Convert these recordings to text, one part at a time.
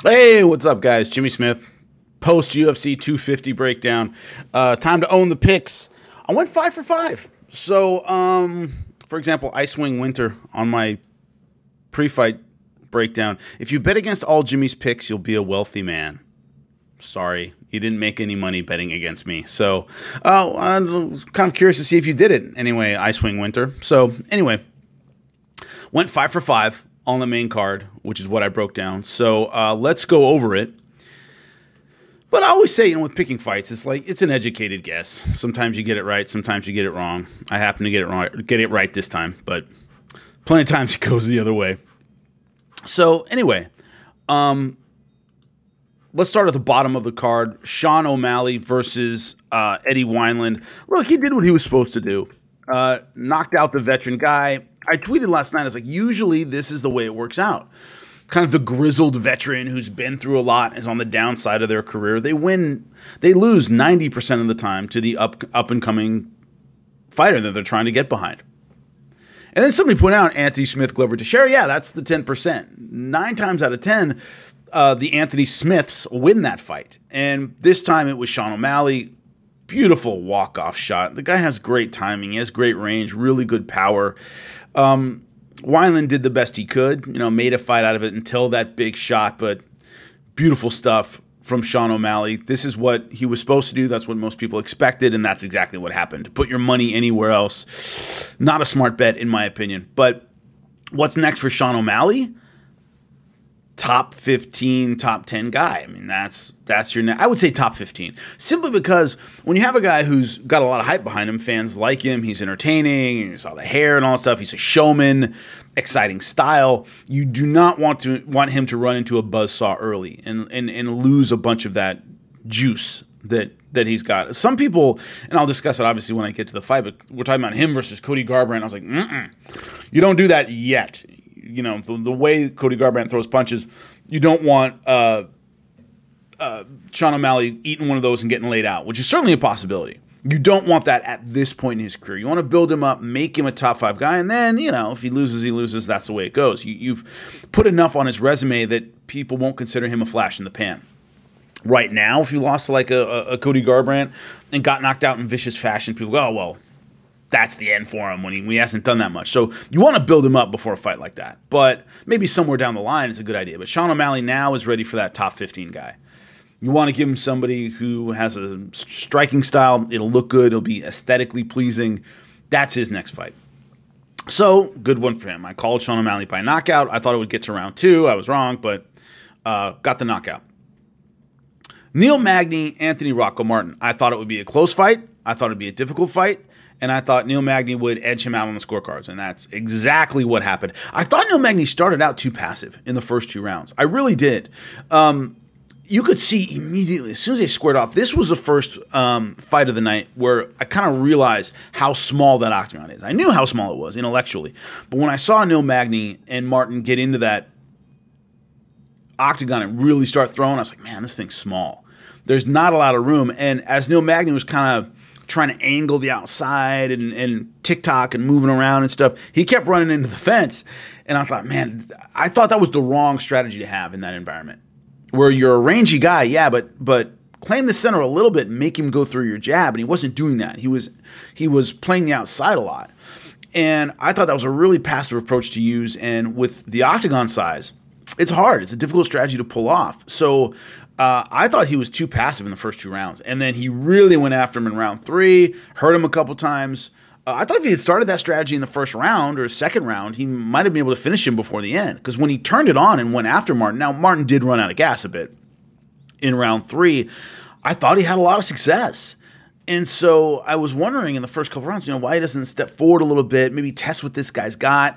Hey, what's up, guys? Jimmy Smith, post UFC 250 breakdown. Time to own the picks. I went 5 for 5. So, for example, Ice Wing Winter on my pre-fight breakdown. If you bet against all Jimmy's picks, you'll be a wealthy man. Sorry, you didn't make any money betting against me. So, I'm kind of curious to see if you did it. Anyway, Ice Wing Winter. So, anyway, went 5 for 5 on the main card, which is what I broke down. So let's go over it. But I always say, with picking fights, it's like it's an educated guess. Sometimes you get it right, sometimes you get it wrong. I happen to get it right this time, but plenty of times it goes the other way. So anyway, let's start at the bottom of the card. Sean O'Malley versus Eddie Wineland. Look, he did what he was supposed to do. Knocked out the veteran guy. I tweeted last night, I was like, usually this is the way it works out. Kind of the grizzled veteran who's been through a lot is on the downside of their career. They lose 90% of the time to the up-and-coming fighter that they're trying to get behind. And then somebody pointed out Anthony Smith, Glover Teixeira. Yeah, that's the 10%. 9 times out of 10, the Anthony Smiths win that fight. And this time it was Sean O'Malley. Beautiful walk-off shot. The guy has great timing. He has great range, really good power. Wineland did the best he could, made a fight out of it until that big shot, but beautiful stuff from Sean O'Malley. This is what he was supposed to do. That's what most people expected, and that's exactly what happened. Put your money anywhere else. Not a smart bet, in my opinion. But what's next for Sean O'Malley? Top 15, top 10 guy. I mean, that's your I would say top 15. Simply because when you have a guy who's got a lot of hype behind him, fans like him, he's entertaining, you saw the hair and all that stuff, he's a showman, exciting style. You do not want him to run into a buzzsaw early and lose a bunch of that juice that he's got. Some people, and I'll discuss it obviously when I get to the fight, but we're talking about him versus Cody Garbrandt. I was like, you don't do that yet. The way Cody Garbrandt throws punches, you don't want Sean O'Malley eating one of those and getting laid out, which is certainly a possibility. You don't want that at this point in his career. You want to build him up, make him a top 5 guy, and then, if he loses, he loses. That's the way it goes. You've put enough on his resume that people won't consider him a flash in the pan. Right now, if you lost to like a Cody Garbrandt and got knocked out in vicious fashion, people go, oh, well, that's the end for him when he hasn't done that much. So you want to build him up before a fight like that. But maybe somewhere down the line it's a good idea. But Sean O'Malley now is ready for that top 15 guy. You want to give him somebody who has a striking style. It'll look good. It'll be aesthetically pleasing. That's his next fight. So good one for him. I called Sean O'Malley by knockout. I thought it would get to round 2. I was wrong, but got the knockout. Neil Magny, Anthony Rocco Martin. I thought it would be a close fight. I thought it would be a difficult fight. And I thought Neil Magny would edge him out on the scorecards, and that's exactly what happened. I thought Neil Magny started out too passive in the first 2 rounds. I really did. You could see immediately, as soon as they squared off, this was the first fight of the night where I kind of realized how small that octagon is. I knew how small it was intellectually, but when I saw Neil Magny and Martin get into that octagon and really start throwing, I was like, man, this thing's small. There's not a lot of room, and as Neil Magny was kind of trying to angle the outside and tick-tock and moving around and stuff, he kept running into the fence. And I thought, man, I thought that was the wrong strategy to have in that environment. Where you're a rangy guy, yeah, but claim the center a little bit and make him go through your jab. And he wasn't doing that. He was playing the outside a lot. And I thought that was a really passive approach to use. And with the octagon size, it's hard. It's a difficult strategy to pull off. So I thought he was too passive in the first 2 rounds. And then he really went after him in round 3, hurt him a couple times. I thought if he had started that strategy in the first round or second round, he might have been able to finish him before the end. Because when he turned it on and went after Martin, now Martin did run out of gas a bit in round 3, I thought he had a lot of success. And so I was wondering in the first couple rounds, why he doesn't step forward a little bit, maybe test what this guy's got,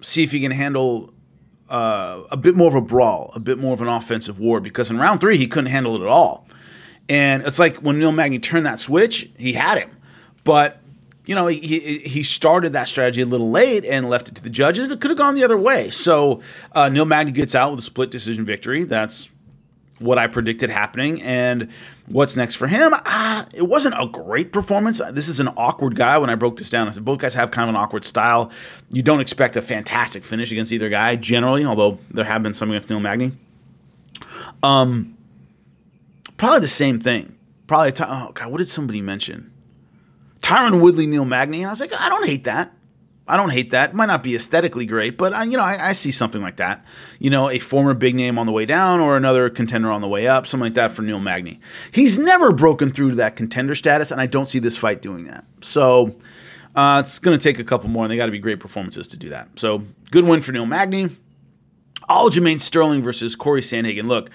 see if he can handle a bit more of a brawl, a bit more of an offensive war, because in round 3, he couldn't handle it at all. And it's like when Neil Magny turned that switch, he had him. But, he started that strategy a little late and left it to the judges. It could have gone the other way. So Neil Magny gets out with a split decision victory. That's what I predicted happening. And what's next for him? It wasn't a great performance. This is an awkward guy. When I broke this down, I said both guys have kind of an awkward style. You don't expect a fantastic finish against either guy generally, although there have been some against Neil Magny. Probably the same thing. Probably, oh God, what did somebody mention? Tyron Woodley, Neil Magny. And I was like, I don't hate that. I don't hate that. It might not be aesthetically great, but I see something like that. A former big name on the way down or another contender on the way up, something like that for Neil Magny. He's never broken through to that contender status, and I don't see this fight doing that. So it's going to take a couple more, and they got to be great performances to do that. So good win for Neil Magny. Aljamain Sterling versus Corey Sandhagen. Look,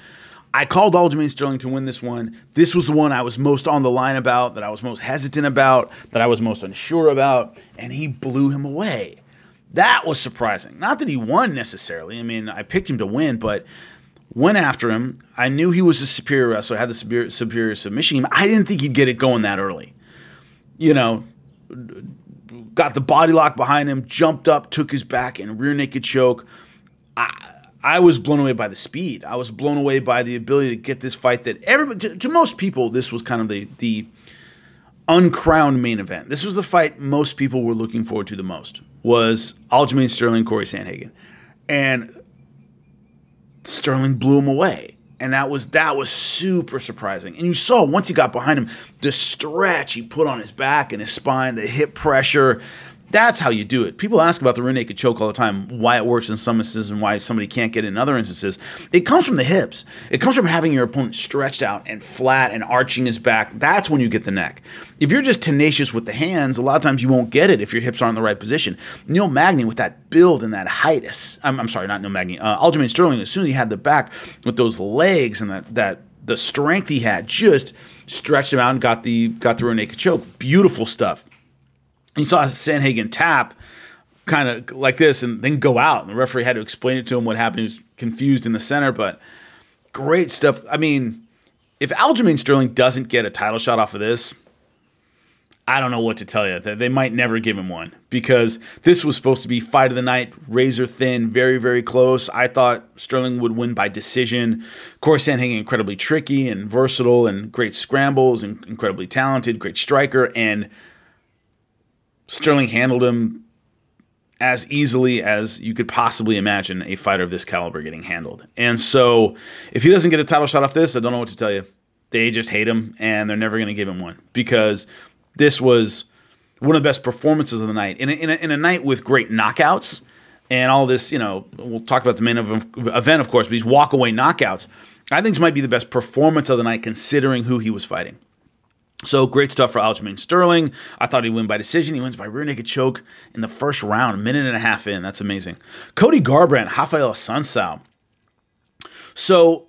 I called Aljamain Sterling to win this one. This was the one I was most on the line about, that I was most hesitant about, that I was most unsure about, and he blew him away. That was surprising. Not that he won necessarily. I mean, I picked him to win, but went after him. I knew he was a superior wrestler, had the superior submission game. I didn't think he'd get it going that early. Got the body lock behind him, jumped up, took his back, and rear naked choke. I was blown away by the speed. I was blown away by the ability to get this fight that everybody, to most people, this was kind of the uncrowned main event. This was the fight most people were looking forward to the most, was Aljamain Sterling, Corey Sandhagen. And Sterling blew him away. And that was super surprising. And you saw once he got behind him, the stretch he put on his back and his spine, the hip pressure. That's how you do it. People ask about the rear naked choke all the time, why it works in some instances and why somebody can't get it in other instances. It comes from the hips. It comes from having your opponent stretched out and flat and arching his back. That's when you get the neck. If you're just tenacious with the hands, a lot of times you won't get it if your hips aren't in the right position. Neil Magny, with that build and that height, I'm sorry, not Neil Magny, Aljamain Sterling, as soon as he had the back with those legs and the strength he had, just stretched him out and got the rear naked choke. Beautiful stuff. You saw Sandhagen tap kind of like this and then go out. And the referee had to explain it to him what happened. He was confused in the center, but great stuff. I mean, if Aljamain Sterling doesn't get a title shot off of this, I don't know what to tell you. They might never give him one, because this was supposed to be fight of the night, razor thin, very, very close. I thought Sterling would win by decision. Corey Sandhagen, incredibly tricky and versatile and great scrambles and incredibly talented, great striker, and Sterling handled him as easily as you could possibly imagine a fighter of this caliber getting handled. And so if he doesn't get a title shot off this, I don't know what to tell you. They just hate him, and they're never going to give him one, because this was one of the best performances of the night. In a night with great knockouts and all this, we'll talk about the main event, of course, but these walk-away knockouts, I think this might be the best performance of the night considering who he was fighting. So great stuff for Aljamain Sterling. I thought he'd win by decision. He wins by rear naked choke in the first round, a minute and a half in. That's amazing. Cody Garbrandt, Rafael Assunção. So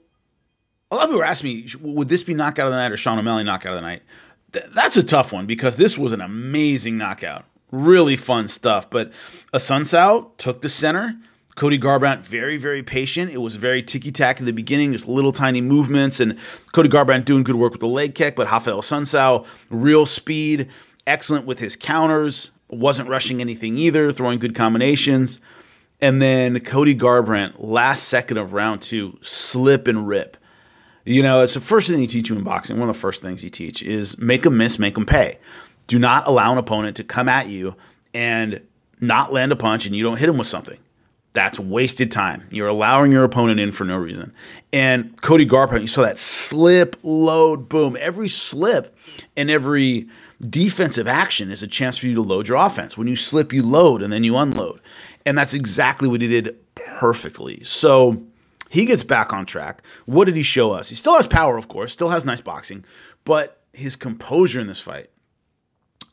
a lot of people were asking me, would this be knockout of the night or Sean O'Malley knockout of the night? That's a tough one, because this was an amazing knockout. Really fun stuff. But Assunção took the center. Cody Garbrandt, very, very patient. It was very ticky-tack in the beginning, just little tiny movements, and Cody Garbrandt doing good work with the leg kick, but Rafael Assunção, real speed, excellent with his counters, wasn't rushing anything either, throwing good combinations. And then Cody Garbrandt, last second of round 2, slip and rip. It's the first thing you teach you in boxing. One of the first things you teach is make them miss, make them pay. Do not allow an opponent to come at you and not land a punch and you don't hit him with something. That's wasted time. You're allowing your opponent in for no reason. And Cody Garbrandt, you saw that slip, load, boom. Every slip and every defensive action is a chance for you to load your offense. When you slip, you load, and then you unload. And that's exactly what he did perfectly. So he gets back on track. What did he show us? He still has power, of course, still has nice boxing, but his composure in this fight.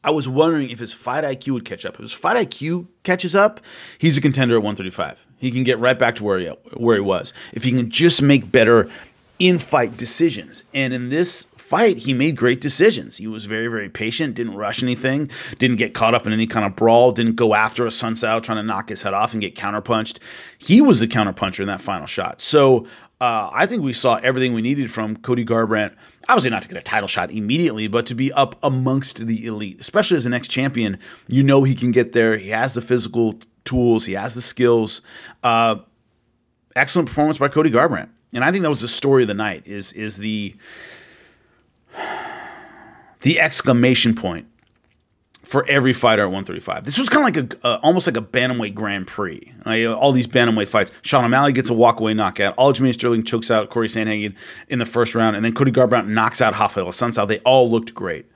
I was wondering if his fight IQ would catch up. If his fight IQ catches up, he's a contender at 135. He can get right back to where he was. If he can just make better in-fight decisions. And in this fight, he made great decisions. He was very, very patient, didn't rush anything, didn't get caught up in any kind of brawl, didn't go after Assunção trying to knock his head off and get counterpunched. He was the counterpuncher in that final shot. So I think we saw everything we needed from Cody Garbrandt. Obviously not to get a title shot immediately, but to be up amongst the elite, especially as the next champion. You know he can get there. He has the physical tools. He has the skills. Excellent performance by Cody Garbrandt. and I think that was the story of the night, is the exclamation point for every fighter at 135. This was kind of like almost like a bantamweight Grand Prix. All these bantamweight fights. Sean O'Malley gets a walkaway knockout. Aljamain Sterling chokes out Corey Sandhagen in the first round, and then Cody Garbrandt knocks out Rafael Assunção. They all looked great.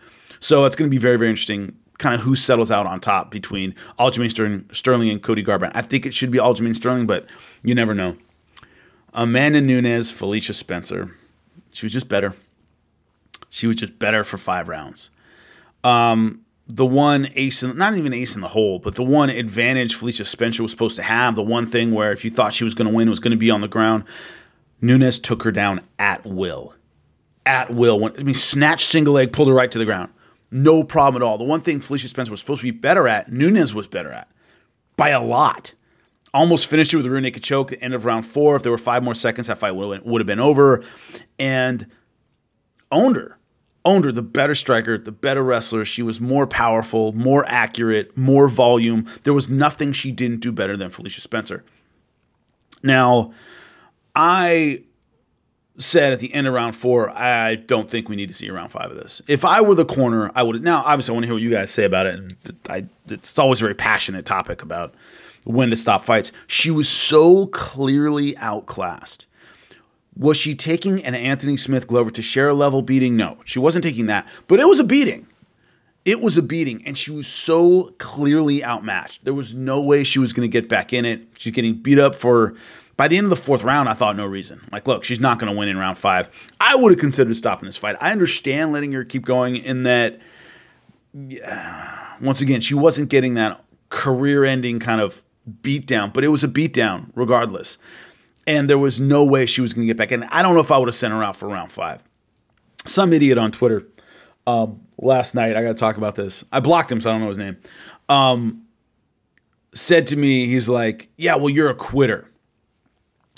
So it's going to be very, very interesting, kind of who settles out on top between Aljamain Sterling and Cody Garbrandt. I think it should be Aljamain Sterling, but you never know. Amanda Nunes, Felicia Spencer. She was just better. She was just better for 5 rounds. The one ace, not even ace in the hole, but the one advantage Felicia Spencer was supposed to have, the one thing where if you thought she was going to win, it was going to be on the ground, Nunes took her down at will. At will. Snatched single leg, pulled her right to the ground. No problem at all. The one thing Felicia Spencer was supposed to be better at, Nunes was better at. By a lot. Almost finished her with a rear naked choke at the end of round 4. If there were 5 more seconds, that fight would have been over. And owned her. Owned her, the better striker, the better wrestler. She was more powerful, more accurate, more volume. There was nothing she didn't do better than Felicia Spencer. Now, I said at the end of round 4, I don't think we need to see a round 5 of this. If I were the corner, I would. Now, obviously, I want to hear what you guys say about it. And it's always a very passionate topic about when to stop fights. She was so clearly outclassed. Was she taking an Anthony Smith Glover to share a level beating? No, she wasn't taking that. But it was a beating. It was a beating, and she was so clearly outmatched. There was no way she was going to get back in it. She's getting beat up for, by the end of the 4th round, I thought no reason. Like, look, she's not going to win in round 5. I would have considered stopping this fight. I understand letting her keep going in that, once again, she wasn't getting that career-ending kind of beatdown, but it was a beatdown regardless. And there was no way she was going to get back in. I don't know if I would have sent her out for round 5. Some idiot on Twitter last night, I got to talk about this. I blocked him, so I don't know his name. Said to me, he's like, yeah, well, you're a quitter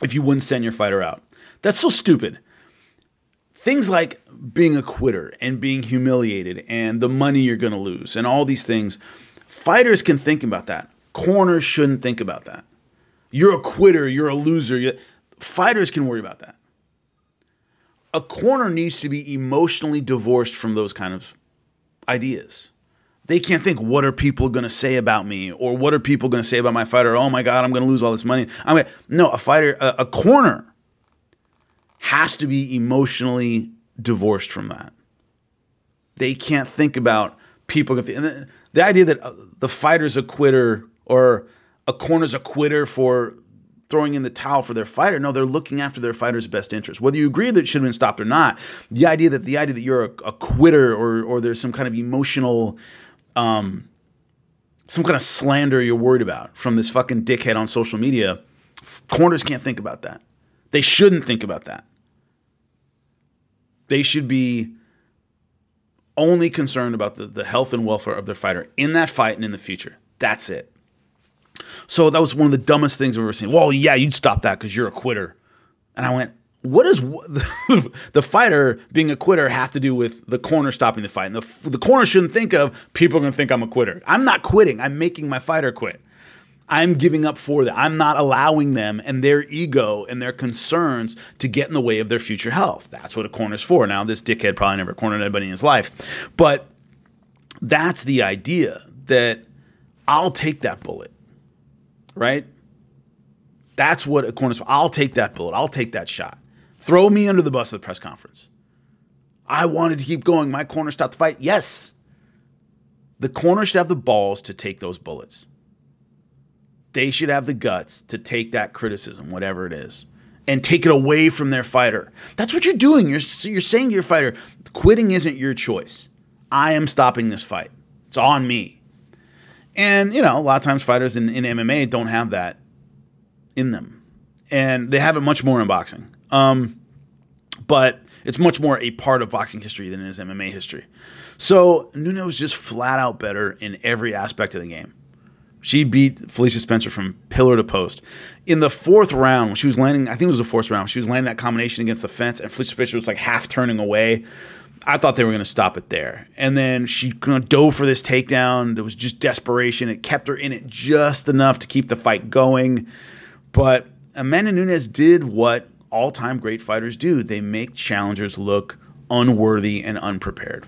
if you wouldn't send your fighter out. That's so stupid. Things like being a quitter and being humiliated and the money you're going to lose and all these things, fighters can think about that. Corners shouldn't think about that. You're a quitter, you're a loser. Fighters can worry about that. A corner needs to be emotionally divorced from those kind of ideas. They can't think, what are people going to say about me? Or what are people going to say about my fighter? Oh my God, I'm going to lose all this money. No, a corner has to be emotionally divorced from that. They can't think about people. The idea that the fighter's a quitter or a corner's a quitter for throwing in the towel for their fighter. No, they're looking after their fighter's best interest. Whether you agree that it should have been stopped or not, the idea that you're a quitter or there's some kind of emotional, some kind of slander you're worried about from this fucking dickhead on social media, corners can't think about that. They shouldn't think about that. They should be only concerned about the health and welfare of their fighter in that fight and in the future. That's it. So that was one of the dumbest things I've ever seen. Well, yeah, you'd stop that because you're a quitter. And I went, what does the fighter being a quitter have to do with the corner stopping the fight? And the corner shouldn't think of, people are going to think I'm a quitter. I'm not quitting. I'm making my fighter quit. I'm giving up for them. I'm not allowing them and their ego and their concerns to get in the way of their future health. That's what a corner's for. Now, this dickhead probably never cornered anybody in his life. But that's the idea, that I'll take that bullet. Right? That's what a corner's for. I'll take that bullet. I'll take that shot. Throw me under the bus at the press conference. I wanted to keep going. My corner stopped the fight. Yes. The corner should have the balls to take those bullets. They should have the guts to take that criticism, whatever it is, and take it away from their fighter. That's what you're doing. You're saying to your fighter, quitting isn't your choice. I am stopping this fight. It's on me. And, a lot of times fighters in MMA don't have that in them. And they have it much more in boxing. But it's much more a part of boxing history than it is MMA history. So Nunes was just flat out better in every aspect of the game. She beat Felicia Spencer from pillar to post. In the 4th round, when she was landing, I think it was the 4th round, she was landing that combination against the fence, and Felicia Spencer was like half turning away. I thought they were going to stop it there. And then she dove for this takedown. There was just desperation. It kept her in it just enough to keep the fight going. But Amanda Nunes did what all-time great fighters do. They make challengers look unworthy and unprepared.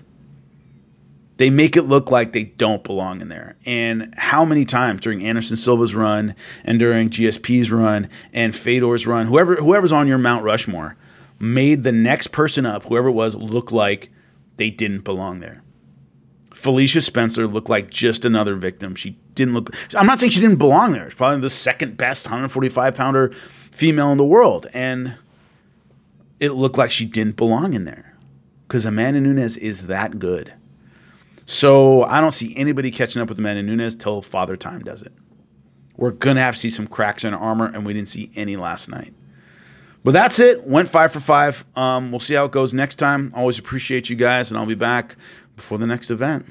They make it look like they don't belong in there. And how many times during Anderson Silva's run and during GSP's run and Fedor's run, whoever's on your Mount Rushmore made the next person up, whoever it was, look like they didn't belong there. Felicia Spencer looked like just another victim. She didn't look – I'm not saying she didn't belong there. She's probably the second best 145-pounder female in the world. And it looked like she didn't belong in there because Amanda Nunes is that good. So I don't see anybody catching up with Amanda Nunes till Father Time does it. We're going to have to see some cracks in her armor, and we didn't see any last night. But that's it. Went 5 for 5. We'll see how it goes next time. Always appreciate you guys, and I'll be back before the next event.